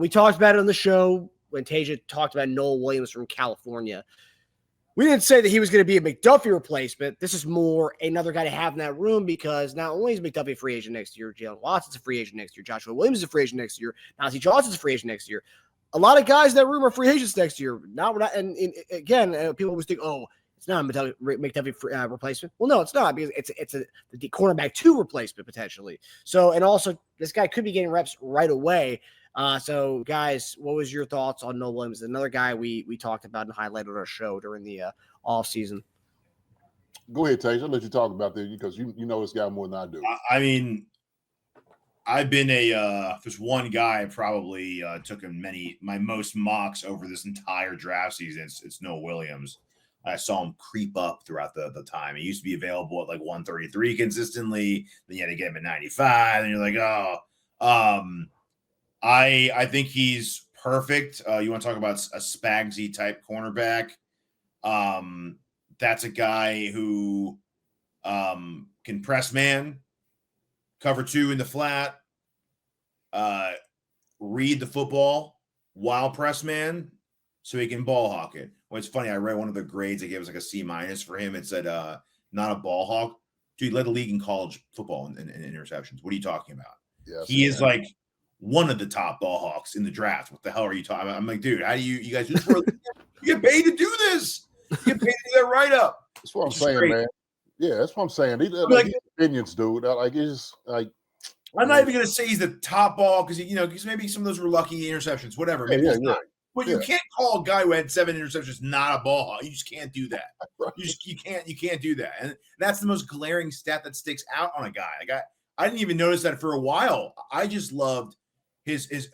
we talked about it on the show when Teja talked about Nohl Williams from California. We didn't say that he was going to be a McDuffie replacement. This is more another guy to have in that room because not only is McDuffie a free agent next year, Jalen Watson's a free agent next year, Joshua Williams is a free agent next year, Najee Johnson's a free agent next year. A lot of guys in that room are free agents next year. And again, people always think, oh, it's not a McDuffie replacement. Well, no, it's not because it's the cornerback 2 replacement potentially. So, and also this guy could be getting reps right away. So, guys, what was your thoughts on Nohl Williams? Another guy we talked about and highlighted on our show during the off season. Go ahead, Teja. I'll let you talk about this because you know this guy more than I do. I mean, I've been there's one guy I probably took in my most mocks over this entire draft season. It's Nohl Williams. I saw him creep up throughout the time. He used to be available at like 133 consistently. Then you had to get him at 95. And you're like, I think he's perfect. You want to talk about a Spagsy type cornerback? That's a guy who can press man, cover 2 in the flat, read the football while press man, so he can ball hawk it. Well, it's funny. I read one of the grades they gave us like a C- for him. It said not a ball hawk. Dude, he led the league in college football in interceptions. What are you talking about? Yes, he is like one of the top ball hawks in the draft. What the hell are you talking about? I'm like, dude, how do you guys do this? You get paid to do this. You get paid to do that right up. That's what I'm saying, man. Yeah, that's what I'm saying. These opinions, dude. Like it's like I'm not even gonna say he's the top ball because maybe some of those were lucky interceptions, whatever. Maybe he's not. But you can't call a guy who had 7 interceptions not a ball hawk. You just can't do that. Right. You can't do that. And that's the most glaring stat that sticks out on a guy. Like I didn't even notice that for a while. I just loved his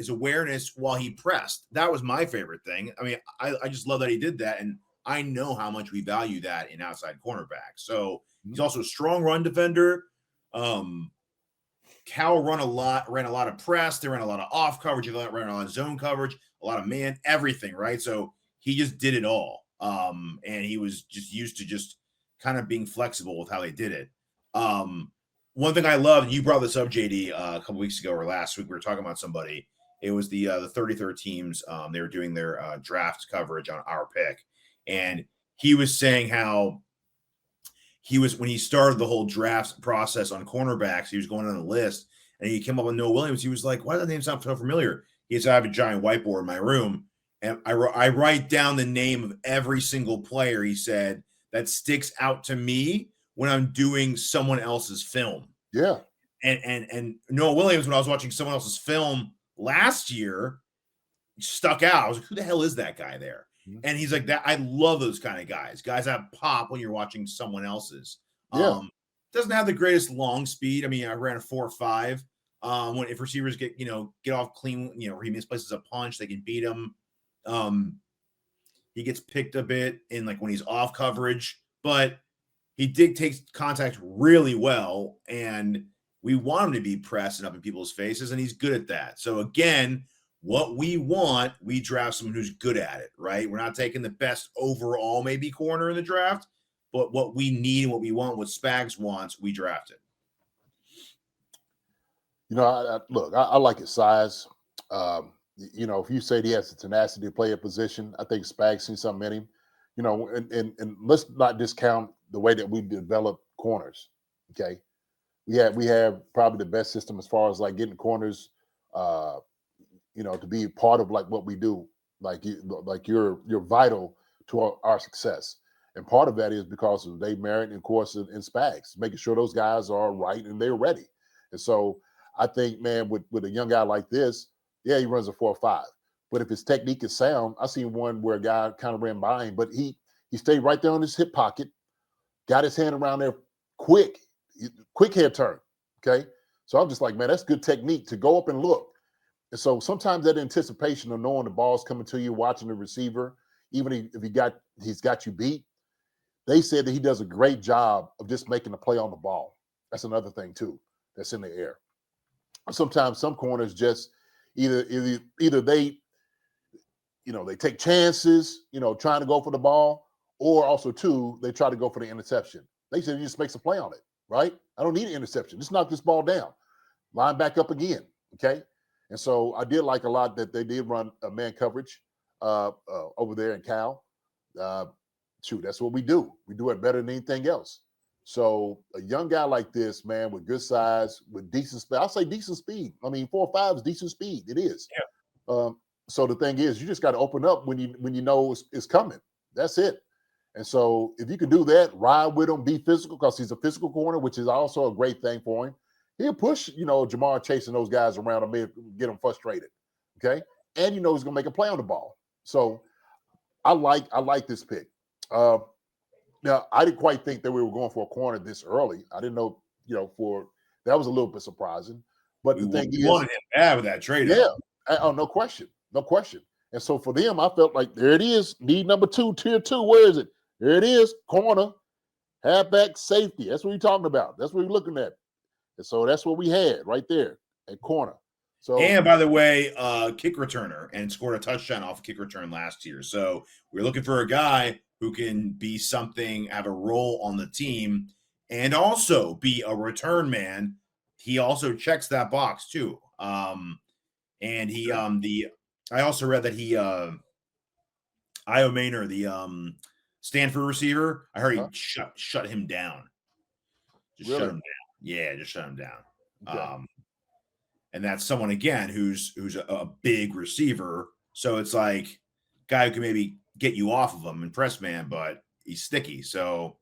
awareness while he pressed. That was my favorite thing. I mean, I just love that he did that, and I know how much we value that in outside cornerback. So he's also a strong run defender. Cal ran a lot of press. They ran a lot of off coverage. They ran a lot of zone coverage, a lot of man, everything, right? So he just did it all. And he was just used to just kind of being flexible with how they did it. One thing I love, and you brought this up, JD, a couple weeks ago or last week, we were talking about somebody. It was the 33rd teams. They were doing their draft coverage on our pick. And he was saying how when he started the whole draft process on cornerbacks, he was going on a list and he came up with Nohl Williams. He was like, why does that name sound so familiar? He said, I have a giant whiteboard in my room and I write down the name of every single player, he said, that sticks out to me when I'm doing someone else's film. Yeah. And Nohl Williams, when I was watching someone else's film last year, stuck out. I was like, who the hell is that guy there? And he's like that. I love those kind of guys that pop when you're watching someone else's. Yeah. Doesn't have the greatest long speed. I mean, I ran a 4.5. If receivers get off clean, or he misplaces a punch, they can beat him. He gets picked a bit in like when he's off coverage, but he dictates contact really well. And we want him to be pressing up in people's faces, and he's good at that. So again, what we want, we draft someone who's good at it, right? We're not taking the best overall maybe corner in the draft, but what we need and what we want, what Spags wants, we draft it. I like his size. If you say he has the tenacity to play a position, I think Spags seen something in him. And let's not discount the way that we develop corners. Okay, we have probably the best system as far as like getting corners. To be part of like what we do, you're vital to our success. And part of that is because of Dave Merritt and of course in Spags, making sure those guys are right and they're ready. And so I think, man, with a young guy like this, yeah, he runs a 4.5. But if his technique is sound, I seen one where a guy kind of ran by him, but he stayed right there on his hip pocket, got his hand around there quick head turn. Okay. So I'm just like, man, that's good technique to go up and look. And so sometimes that anticipation of knowing the ball's coming to you, watching the receiver, even if he's got you beat, they said that he does a great job of just making the play on the ball. That's another thing too, that's in the air. Sometimes some corners just either they, they take chances, trying to go for the ball, or also too, they try to go for the interception. They said he just makes a play on it, right? I don't need an interception. Just knock this ball down. Line back up again, okay? And so I did like a lot that they did run a man coverage over there in Cal. That's what we do. We do it better than anything else. So a young guy like this, man, with good size, with decent speed. I'll say decent speed. I mean, 4.5 is decent speed. It is. Yeah. So the thing is, you just got to open up when you know it's coming. That's it. And so if you can do that, ride with him, be physical, because he's a physical corner, which is also a great thing for him. He'll push, Jamar chasing those guys around and get them frustrated. Okay. And he's going to make a play on the ball. So I like this pick. Now, I didn't quite think that we were going for a corner this early. I didn't know, that was a little bit surprising. But the thing is, wanted him bad with that trade. Yeah. No question. And so for them, I felt like there it is. Need number 2, tier 2. Where is it? There it is. Corner, halfback, safety. That's what we're talking about. That's what we're looking at. And so that's what we had right there at corner. So, and by the way, kick returner, and scored a touchdown off a kick return last year. So we're looking for a guy who can be something, have a role on the team, and also be a return man. He also checks that box too. And he I also read that he Io Maynor, the Stanford receiver, I heard he shut him down. Just shut him down. Yeah, just shut him down. Okay. And that's someone, again, who's a big receiver. So it's like guy who can maybe get you off of him and press man, but he's sticky. So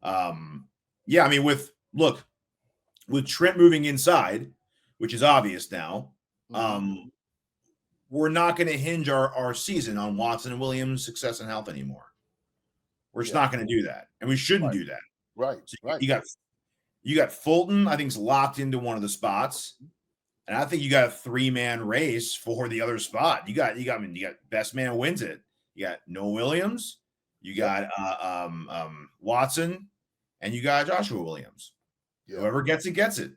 yeah, I mean, with Trent moving inside, which is obvious now, we're not going to hinge our season on Watson and Williams' success and health anymore. We're just not going to do that. And we shouldn't do that. Right. So you got Fulton, I think, is locked into one of the spots. And I think you got a 3-man race for the other spot. You got best man wins it. You got Nohl Williams, you got Watson, and you got Joshua Williams. Yeah. Whoever gets it, gets it.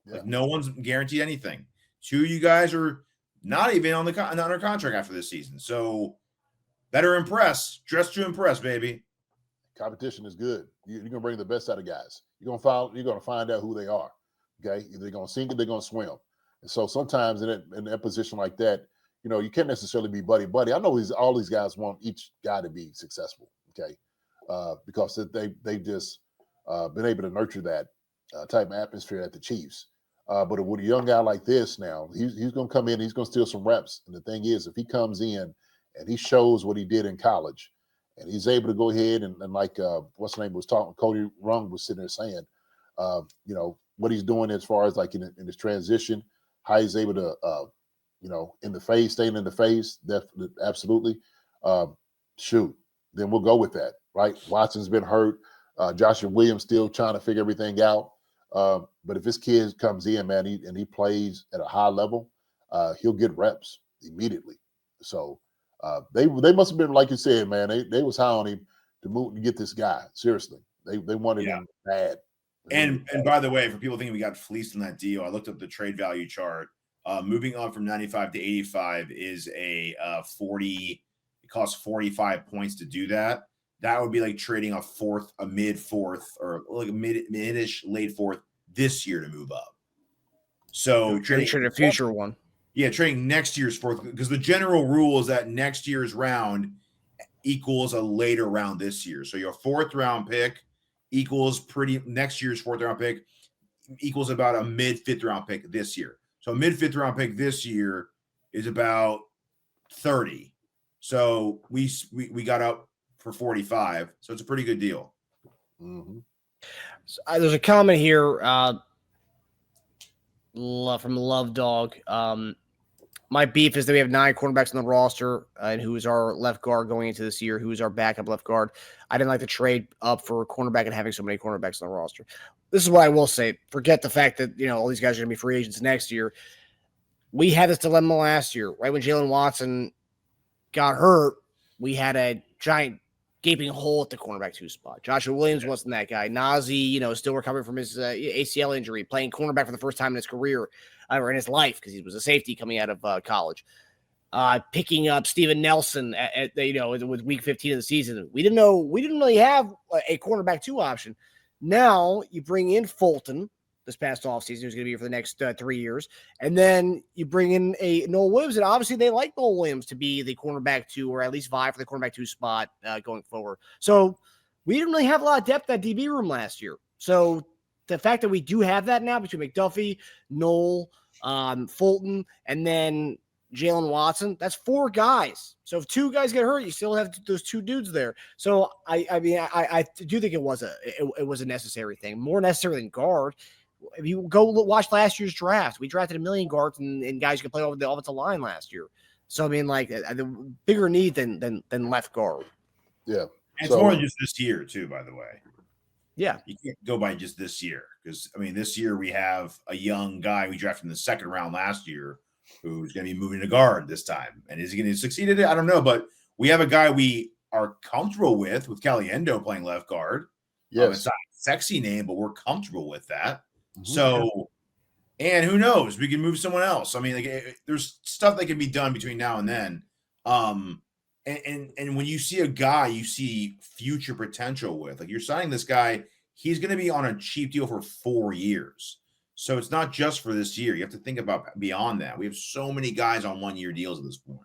Yeah. Like, no one's guaranteed anything. 2 of you guys are not even on under contract after this season. So better impress. Dress to impress, baby. Competition is good. You're gonna bring the best out of guys. You're gonna find out who they are. Okay, either they're gonna sink or they're gonna swim. And so sometimes in that position like that, you can't necessarily be buddy. I know all these guys want each guy to be successful. Okay, because they've just been able to nurture that type of atmosphere at the Chiefs. But with a young guy like this now, he's going to come in, he's going to steal some reps. And the thing is, if he comes in and he shows what he did in college, and he's able to go ahead and like what's the name was talking, Cody Rung was sitting there saying, what he's doing as far as like in his transition, how he's able to, in the phase, staying in the phase, absolutely. Shoot, then we'll go with that, right? Watson's been hurt. Joshua Williams still trying to figure everything out. But if this kid comes in, man, and he plays at a high level, he'll get reps immediately. So they must have been, like you said, man, they was high on him to get this guy. Seriously, they wanted him bad. And by the way, for people thinking we got fleeced in that deal, I looked up the trade value chart. Moving on from 95 to 85 is a 40. It costs 45 points to do that. That would be like trading a mid fourth, or like a mid-ish late fourth this year to move up. So trading a future one. Yeah, trading next year's fourth, because the general rule is that next year's round equals a later round this year. So your 4th round pick equals next year's 4th round pick equals about a mid 5th round pick this year. So a mid 5th round pick this year is about 30. So we got up for 45. So it's a pretty good deal. Mm-hmm. So, there's a comment here from Love Dog. My beef is that we have 9 cornerbacks on the roster, and who is our left guard going into this year, who is our backup left guard. I didn't like the trade up for a cornerback and having so many cornerbacks on the roster. This is what I will say. Forget the fact that, all these guys are going to be free agents next year. We had this dilemma last year, right? When Jalen Watson got hurt, we had a giant gaping hole at the cornerback 2 spot. Joshua Williams wasn't that guy. Nazi, still recovering from his ACL injury, playing cornerback for the first time in his career or in his life, because he was a safety coming out of college. Picking up Steven Nelson with week 15 of the season. We didn't really have a cornerback 2 option. Now you bring in Fulton, this past offseason, who's going to be here for the next 3 years. And then you bring in a Nohl Williams, and obviously they like Nohl Williams to be the cornerback 2, or at least vie for the cornerback 2 spot going forward. So we didn't really have a lot of depth at DB room last year. So the fact that we do have that now between McDuffie, Nohl, Fulton, and then Jalen Watson, that's 4 guys. So if 2 guys get hurt, you still have those 2 dudes there. So I mean, I do think it was a necessary thing, more necessary than guard. If you go watch last year's draft, we drafted 1 million guards and guys who can play over the offensive line last year. So I mean, like the bigger need than left guard. Yeah, and it's more than just this year too. By the way, yeah, you can't go by just this year, because I mean, this year we have a young guy we drafted in the 2nd round last year who's going to be moving to guard this time, and is he going to succeed at it? I don't know, but we have a guy we are comfortable with Caliendo playing left guard. yes, it's not a sexy name, but we're comfortable with that. Mhm. So, and who knows? We can move someone else. I mean, like, there's stuff that can be done between now and then. And when you see a guy, you see future potential with. Like, you're signing this guy, he's going to be on a cheap deal for 4 years. So it's not just for this year. You have to think about beyond that. We have so many guys on 1-year deals at this point.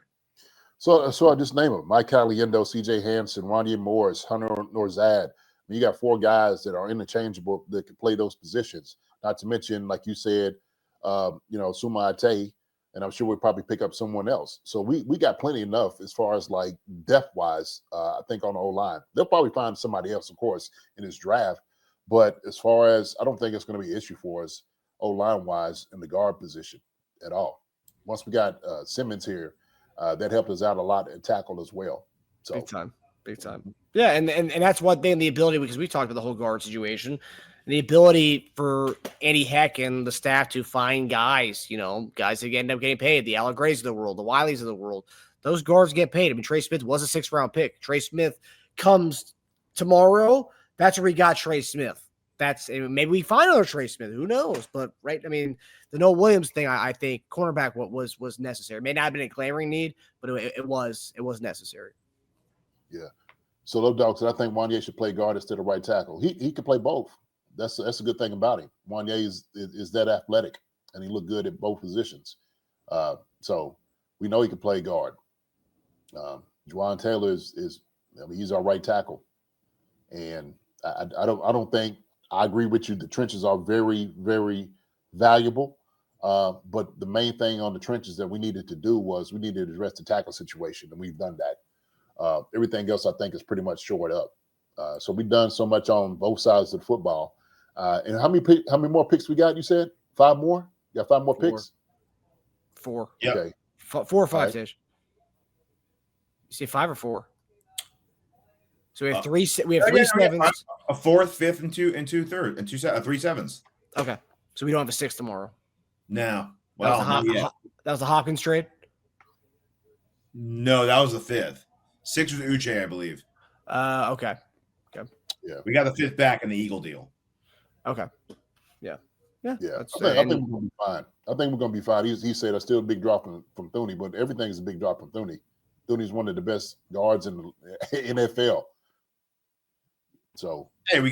So I just name them: Mike Caliendo, C.J. Hansen, Wanya Morris, Hunter Norzad. I mean, you got 4 guys that are interchangeable that can play those positions. Not to mention, like you said, Suma Ate, and I'm sure we'll probably pick up someone else. So we got plenty enough as far as like depth wise. I think on the O-line, they'll probably find somebody else, of course, in this draft. But as far as, I don't think it's going to be an issue for us O-line wise in the guard position at all. Once we got Simmons here, that helped us out a lot in tackle as well. So big time. Yeah, and that's one thing, the ability, because we talked about the whole guard situation, the ability for Andy Heck and the staff to find guys, guys that end up getting paid, the Alec Grays of the world, the Wileys of the world. Those guards get paid. I mean, Trey Smith was a 6th-round pick. Trey Smith comes tomorrow. That's where we got Trey Smith. Maybe we find another Trey Smith. Who knows? But right, I mean, the Nohl Williams thing, I think cornerback was necessary. It may not have been a glaring need, but it was necessary. Yeah. So low dogs, I think Wanya should play guard instead of right tackle. He can play both. That's a good thing about him. Wanya is that athletic, and he looked good at both positions. So we know he can play guard. Juwan Taylor he's our right tackle, and I don't think, I agree with you. The trenches are very, very valuable. But the main thing on the trenches that we needed to do was we needed to address the tackle situation, and we've done that. Everything else, I think, is pretty much shored up. So we've done so much on both sides of the football. And how many more picks we got? You said 5 more? You got 5 more picks? 4. Yep. Okay. 4 or 5, Right. Tish. You say 5 or 4? So we have 3. We have 3 sevens. A 4th, 5th, and 2 3rd, and 3 7s. Okay, so we don't have a 6 tomorrow. No. That Well, was the Hopkins trade. No, that was the 5th. 6 was Uche, I believe. Okay. Yeah. We got the 5th back in the Eagle deal. Okay. Yeah. Yeah. I think we're going to be fine. I think we're going to be fine. He said it's still a big drop from Thuney, but everything is a big drop from Thuney. Thuney's one of the best guards in the NFL. So hey, we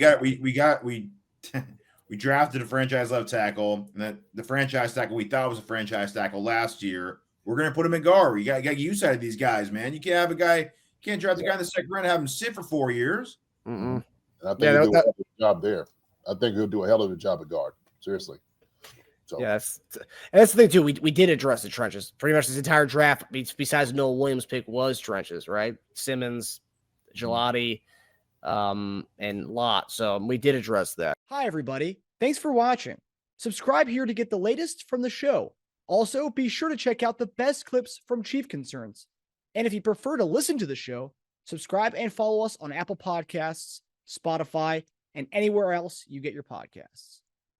drafted a franchise left tackle, and then the franchise tackle we thought was a franchise tackle last year. We're gonna put him in guard. You got to get used to these guys, man. You can't have a guy, can't draft a guy in the 2nd round and have him sit for 4 years. Mm-mm. And I think he'll do a hell of a job there. I think he'll do a hell of a job at guard. Seriously. So yeah, that's the thing too. We did address the trenches. Pretty much this entire draft, besides Nohl Williams pick, was trenches, right? Simmons, Gelati, and Lott. So we did address that. Hi, everybody. Thanks for watching. Subscribe here to get the latest from the show. Also, be sure to check out the best clips from Chief Concerns. And if you prefer to listen to the show, subscribe and follow us on Apple Podcasts, Spotify, and anywhere else you get your podcasts.